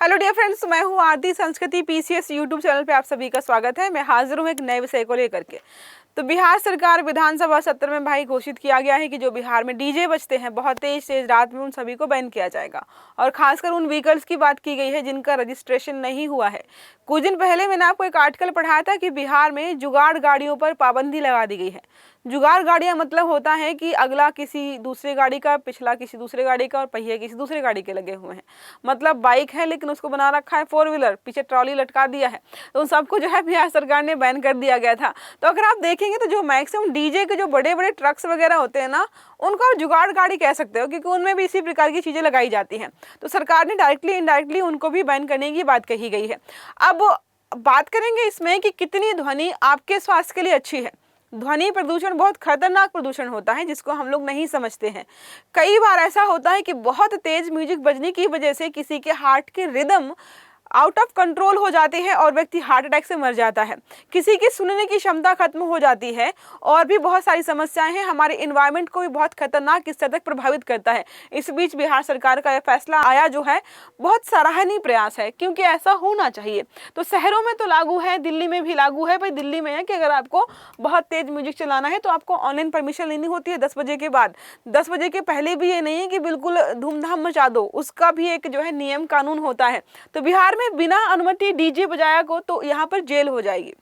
Hello dear friends, मैं हूँ आरती। संस्कृति पीसीएस यूट्यूब चैनल पे आप सभी का स्वागत है। मैं हाजिर हूँ एक नए विषय को लेकर के। तो बिहार सरकार विधानसभा सत्र में भाई घोषित किया गया है कि जो बिहार में डीजे बजते हैं बहुत तेज तेज रात में, उन सभी को बैन किया जाएगा। और खासकर उन व्हीकल्स की बात की गई है जिनका रजिस्ट्रेशन नहीं हुआ है। कुछ दिन पहले मैंने आपको एक आर्टिकल पढ़ाया था कि बिहार में जुगाड़ गाड़ियों पर पाबंदी लगा दी गई है। जुगाड़ गाड़ियां मतलब होता है कि अगला किसी दूसरे गाड़ी का, पिछला किसी दूसरे गाड़ी का और पहिए किसी दूसरे गाड़ी के लगे हुए हैं। मतलब बाइक है लेकिन उसको बना रखा है फोर व्हीलर, पीछे ट्रॉली लटका दिया है। तो उन सबको जो है बिहार सरकार ने बैन कर दिया गया था। तो अगर आप देखेंगे तो जो मैक्सिमम डीजे के जो बड़े बड़े ट्रक्स वगैरह होते हैं ना, उनको आप जुगाड़ गाड़ी कह सकते हो, क्योंकि उनमें भी इसी प्रकार की चीजें लगाई जाती हैं। तो सरकार ने डायरेक्टली इनडायरेक्टली उनको भी बैन करने की बात कही गई है। अब बात करेंगे इसमें कि कितनी ध्वनि आपके स्वास्थ्य के लिए अच्छी है। ध्वनि प्रदूषण बहुत खतरनाक प्रदूषण होता है जिसको हम लोग नहीं समझते हैं। कई बार ऐसा होता है कि बहुत तेज म्यूजिक बजने की वजह से किसी के हार्ट की रिदम आउट ऑफ कंट्रोल हो जाती है और व्यक्ति हार्ट अटैक से मर जाता है। किसी की सुनने की क्षमता खत्म हो जाती है और भी बहुत सारी समस्याएं हैं। हमारे इन्वायरमेंट को भी बहुत खतरनाक स्तर तक प्रभावित करता है। इस बीच बिहार सरकार का यह फैसला आया जो है बहुत सराहनीय प्रयास है, क्योंकि ऐसा होना चाहिए। तो शहरों में तो लागू है, दिल्ली में भी लागू है। भाई दिल्ली में है कि अगर आपको बहुत तेज म्यूजिक चलाना है तो आपको ऑनलाइन परमिशन लेनी होती है 10 बजे के बाद। 10 बजे के पहले भी ये नहीं है कि बिल्कुल धूमधाम मचा दो, उसका भी एक जो है नियम कानून होता है। तो बिहार में बिना अनुमति डीजे बजाया को तो यहाँ पर जेल हो जाएगी।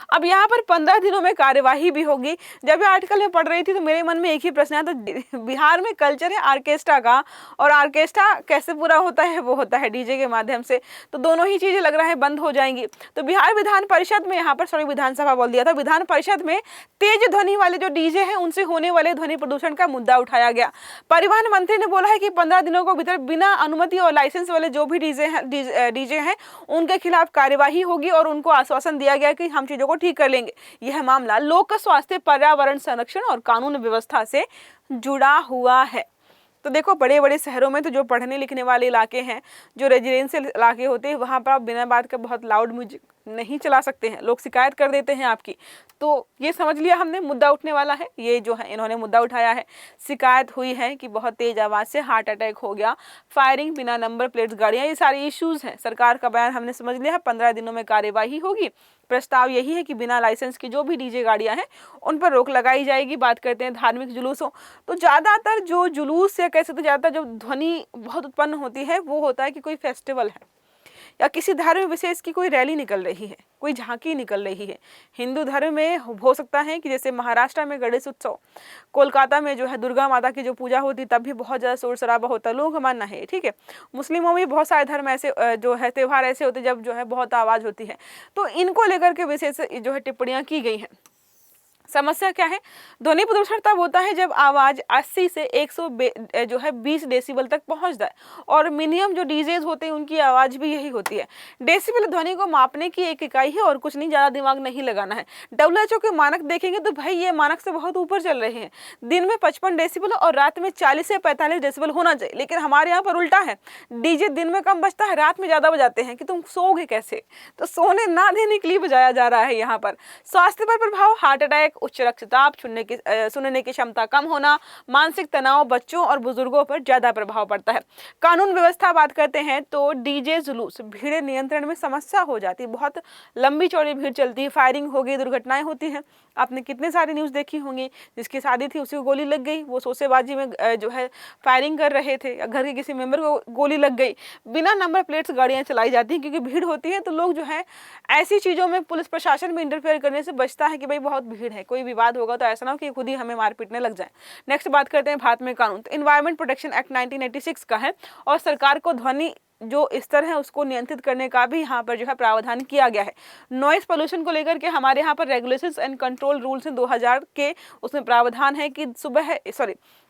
अब यहाँ पर 15 दिनों में कार्यवाही भी होगी। जब ये आर्टिकल में पढ़ रही थी तो मेरे मन में एक ही प्रश्न है, तो बिहार में कल्चर है ऑर्केस्ट्रा का, और ऑर्केस्ट्रा कैसे पूरा होता है? वो होता है डीजे के माध्यम से। तो दोनों ही चीजें लग रहा है बंद हो जाएंगी। तो बिहार विधान परिषद में, यहाँ पर सॉरी विधानसभा बोल दिया था, विधान परिषद में तेज ध्वनि वाले जो डीजे हैं उनसे होने वाले ध्वनि प्रदूषण का मुद्दा उठाया गया। परिवहन मंत्री ने बोला है कि 15 दिनों के भीतर बिना अनुमति और लाइसेंस वाले जो भी डीजे हैं उनके खिलाफ कार्यवाही होगी, और उनको आश्वासन दिया गया कि हम चीजों को ठीक कर लेंगे। यह मामला लोक स्वास्थ्य, पर्यावरण संरक्षण और कानून व्यवस्था से जुड़ा हुआ है। तो देखो, बड़े बड़े शहरों में तो जो पढ़ने लिखने वाले इलाके हैं, जो रेजिडेंशियल इलाके होते हैं, वहां पर आप बिना बात के बहुत लाउड म्यूजिक नहीं चला सकते हैं। लोग शिकायत कर देते हैं आपकी। तो ये समझ लिया हमने, मुद्दा उठने वाला है। ये जो है इन्होंने मुद्दा उठाया है, शिकायत हुई है कि बहुत तेज आवाज से हार्ट अटैक हो गया, फायरिंग, बिना नंबर प्लेट्स गाड़ियां, ये सारे इश्यूज हैं। सरकार का बयान हमने समझ लिया है, 15 दिनों में कार्यवाही होगी। प्रस्ताव यही है कि बिना लाइसेंस की जो भी डीजे गाड़ियां हैं उन पर रोक लगाई जाएगी। बात करते हैं धार्मिक जुलूसों, तो ज्यादातर जो जुलूस या कह सकते हैं ज्यादातर जो ध्वनि बहुत उत्पन्न होती है वो होता है कि कोई फेस्टिवल है या किसी धर्म विशेष की कोई रैली निकल रही है, कोई झांकी निकल रही है। हिंदू धर्म में हो सकता है कि जैसे महाराष्ट्र में गणेश उत्सव, कोलकाता में जो है दुर्गा माता की जो पूजा होती तब भी बहुत ज़्यादा शोर शराबा होता है, लोगों का मानना है, ठीक है। मुस्लिमों में बहुत सारे धर्म ऐसे जो है त्यौहार ऐसे होते जब जो है बहुत आवाज़ होती है। तो इनको लेकर के विशेष जो है टिप्पणियाँ की गई हैं। समस्या क्या है? ध्वनि प्रदूषण तब होता है जब आवाज 80 से 120 डेसिबल तक पहुंच जाए, और मिनिमम जो डीजेज होते हैं उनकी आवाज भी यही होती है। डेसिबल ध्वनि को मापने की एक इकाई है और कुछ नहीं, ज्यादा दिमाग नहीं लगाना है। WHO के मानक देखेंगे तो भाई ये मानक से बहुत ऊपर चल रहे हैं। दिन में 55 डेसिबल और रात में 40 से 45 डेसिबल होना चाहिए, लेकिन हमारे यहाँ पर उल्टा है। डीजे दिन में कम बजता है, रात में ज्यादा बजाते हैं कि तुम सोओगे कैसे। तो सोने ना देने के लिए बजाया जा रहा है। यहाँ पर स्वास्थ्य पर प्रभाव, हार्ट अटैक, उच्च रक्तचाप, सुनने की क्षमता कम होना, मानसिक तनाव, बच्चों और बुजुर्गों पर ज्यादा प्रभाव पड़ता है। कानून व्यवस्था बात करते हैं तो डीजे जुलूस, भीड़ नियंत्रण में समस्या हो जाती है। बहुत लंबी चौड़ी भीड़ चलती है, फायरिंग हो गई, दुर्घटनाएं होती हैं। आपने कितने सारी न्यूज देखी होंगी, जिसकी शादी थी उसी को गोली लग गई, वो शोशेबाजी में जो है फायरिंग कर रहे थे, घर के किसी मेंबर को गोली लग गई। बिना नंबर प्लेट्स गाड़ियां चलाई जाती हैं क्योंकि भीड़ होती है। तो लोग जो है ऐसी चीजों में पुलिस प्रशासन में इंटरफेयर करने से बचता है कि भाई बहुत भीड़ है, कोई विवाद होगा तो ऐसा ना हो कि खुद ही हमें मार पीटने लग जाए। नेक्स्ट बात करते हैं भारत में कानून। तो इन्वायरमेंट प्रोटेक्शन एक्ट 1986 का है, और सरकार को ध्वनि जो स्तर है उसको नियंत्रित करने का भी यहाँ पर जो है प्रावधान किया गया है। नॉइस पोल्यूशन को लेकर के हमारे यहाँ पर रेगुलेशंस एंड कंट्रोल रूल्स हैं 2000 के, उसमें प्रावधान है कि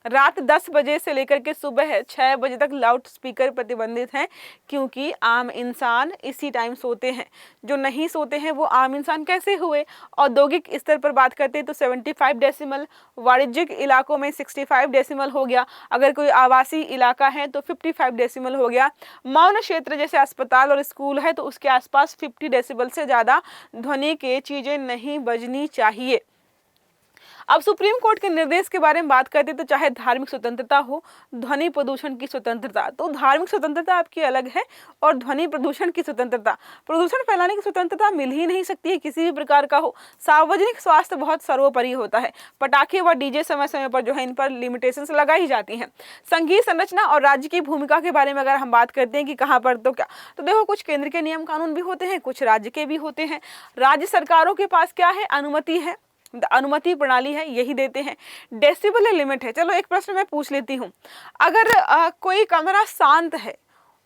रात 10 बजे से लेकर के सुबह 6 बजे तक लाउड स्पीकर प्रतिबंधित हैं, क्योंकि आम इंसान इसी टाइम सोते हैं। जो नहीं सोते हैं वो आम इंसान कैसे हुए? औद्योगिक स्तर पर बात करते हैं तो 75 डेसिमल, वाणिज्यिक इलाकों में 65 डेसिमल हो गया, अगर कोई आवासीय इलाका है तो 55 डेसिमल हो गया। मौन क्षेत्र जैसे अस्पताल और स्कूल है तो उसके आसपास 50 डेसिबल से ज़्यादा ध्वनि के चीज़ें नहीं बजनी चाहिए। अब सुप्रीम कोर्ट के निर्देश के बारे में बात करते हैं तो चाहे धार्मिक स्वतंत्रता हो, ध्वनि प्रदूषण की स्वतंत्रता, तो धार्मिक स्वतंत्रता आपकी अलग है और ध्वनि प्रदूषण की स्वतंत्रता, प्रदूषण फैलाने की स्वतंत्रता मिल ही नहीं सकती है किसी भी प्रकार का हो। सार्वजनिक स्वास्थ्य बहुत सर्वोपरि होता है। पटाखे व डीजे समय समय पर जो है इन पर लिमिटेशंस लगाई जाती हैं। संगीत संरचना और राज्य की भूमिका के बारे में अगर हम बात करते हैं कि कहाँ पर तो क्या, तो देखो कुछ केंद्र के नियम कानून भी होते हैं, कुछ राज्य के भी होते हैं। राज्य सरकारों के पास क्या है, अनुमति है, अनुमति प्रणाली है, यही देते हैं। डेसिबल लिमिट है। चलो एक प्रश्न मैं पूछ लेती हूँ, अगर कोई कमरा शांत है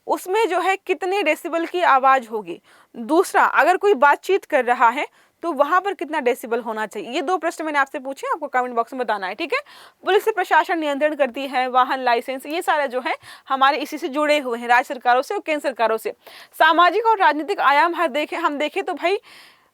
उसमें जो है कितने डेसिबल की आवाज होगी। दूसरा, अगर कोई बातचीत कर रहा है तो वहां पर कितना डेसिबल होना चाहिए। ये दो प्रश्न मैंने आपसे पूछे, आपको कमेंट बॉक्स में बताना है, ठीक है। पुलिस से प्रशासन नियंत्रण करती है, वाहन लाइसेंस, ये सारे जो है हमारे इसी से जुड़े हुए हैं, राज्य सरकारों से और केंद्र सरकारों से। सामाजिक और राजनीतिक आयाम हम देखें तो भाई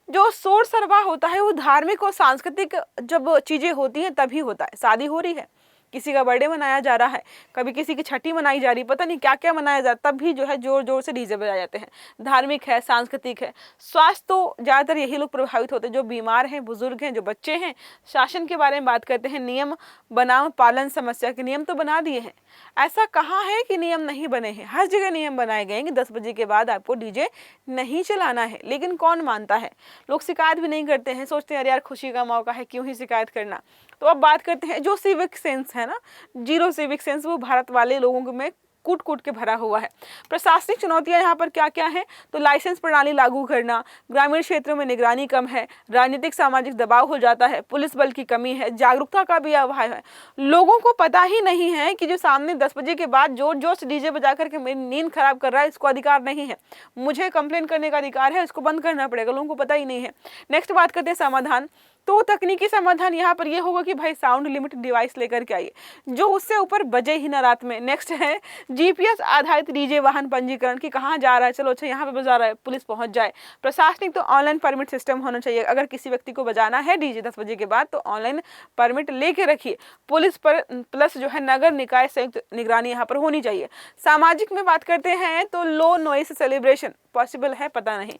जो शोर शराबा होता है वो धार्मिक और सांस्कृतिक जब चीजें होती हैं तभी होता है। शादी हो रही है, किसी का बर्थडे मनाया जा रहा है, कभी किसी की छठी मनाई जा रही, पता नहीं क्या क्या मनाया जा रहा, तब भी जो है जोर जोर से डीजे बजाए जाते हैं। धार्मिक है, सांस्कृतिक है। स्वास्थ्य तो ज़्यादातर यही लोग प्रभावित होते हैं, जो बीमार हैं, बुजुर्ग हैं, जो बच्चे हैं। शासन के बारे में बात करते हैं, नियम बनाम पालन समस्या के नियम तो बना दिए हैं। ऐसा कहाँ है कि नियम नहीं बने हैं, हर जगह नियम बनाए गए हैं कि 10 बजे के बाद आपको डीजे नहीं चलाना है, लेकिन कौन मानता है। लोग शिकायत भी नहीं करते हैं, सोचते हैं अरे यार खुशी का मौका है, क्यों ही शिकायत करना। तो अब बात करते हैं जो सिविक सेंस है ना, जीरो सिविक सेंस, वो भारत वाले लोगों में कूट कूट के भरा हुआ है। प्रशासनिक चुनौतियां यहाँ पर क्या क्या है, तो लाइसेंस प्रणाली लागू करना, ग्रामीण क्षेत्रों में निगरानी कम है, राजनीतिक सामाजिक दबाव हो जाता है, पुलिस बल की कमी है, जागरूकता का भी अभाव है। लोगों को पता ही नहीं है कि जो सामने 10 बजे के बाद जोर जोर से डीजे बजा करके मेरी नींद खराब कर रहा है, इसको अधिकार नहीं है, मुझे कंप्लेन करने का अधिकार है, इसको बंद करना पड़ेगा, लोगों को पता ही नहीं है। नेक्स्ट बात करते हैं समाधान। तो तकनीकी समाधान यहाँ पर ये होगा कि भाई साउंड लिमिट डिवाइस लेकर के आइए जो उससे ऊपर बजे ही ना रात में। नेक्स्ट है जीपीएस आधारित डीजे वाहन पंजीकरण, की कहाँ जा रहा है, चलो अच्छा यहाँ पे बजा रहा है, पुलिस पहुंच जाए। प्रशासनिक तो ऑनलाइन परमिट सिस्टम होना चाहिए, अगर किसी व्यक्ति को बजाना है डीजे 10 बजे के बाद तो ऑनलाइन परमिट लेके रखिए। पुलिस पर प्लस जो है नगर निकाय संयुक्त निगरानी यहाँ पर होनी चाहिए। सामाजिक में बात करते हैं तो लो नॉइस सेलिब्रेशन पॉसिबल है, पता नहीं,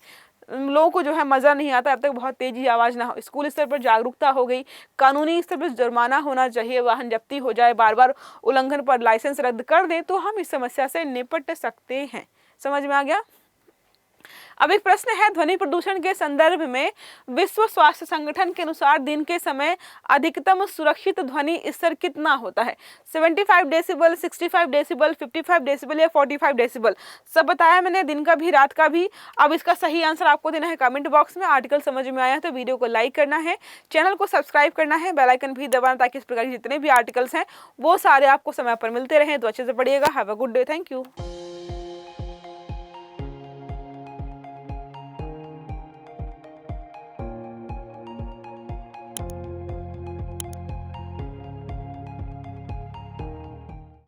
लोगों को जो है मज़ा नहीं आता, अब तक बहुत तेजी आवाज़ ना हो। स्कूल स्तर पर जागरूकता हो गई, कानूनी स्तर पर जुर्माना होना चाहिए, वाहन जब्ती हो जाए, बार बार उल्लंघन पर लाइसेंस रद्द कर दें तो हम इस समस्या से निपट सकते हैं। समझ में आ गया। अब एक प्रश्न है, ध्वनि प्रदूषण के संदर्भ में विश्व स्वास्थ्य संगठन के अनुसार दिन के समय अधिकतम सुरक्षित ध्वनि स्तर कितना होता है। 75 डेसिबल, 65 डेसिबल, 55 डेसिबल या 45 डेसिबल, सब बताया मैंने, दिन का भी रात का भी। अब इसका सही आंसर आपको देना है कमेंट बॉक्स में। आर्टिकल समझ में आया तो वीडियो को लाइक करना है, चैनल को सब्सक्राइब करना है, बेल आइकन भी दबाना ताकि इस प्रकार के जितने भी आर्टिकल्स हैं वो सारे आपको समय पर मिलते रहें। तो अच्छे से पढ़िएगा। Have a good day, thank you.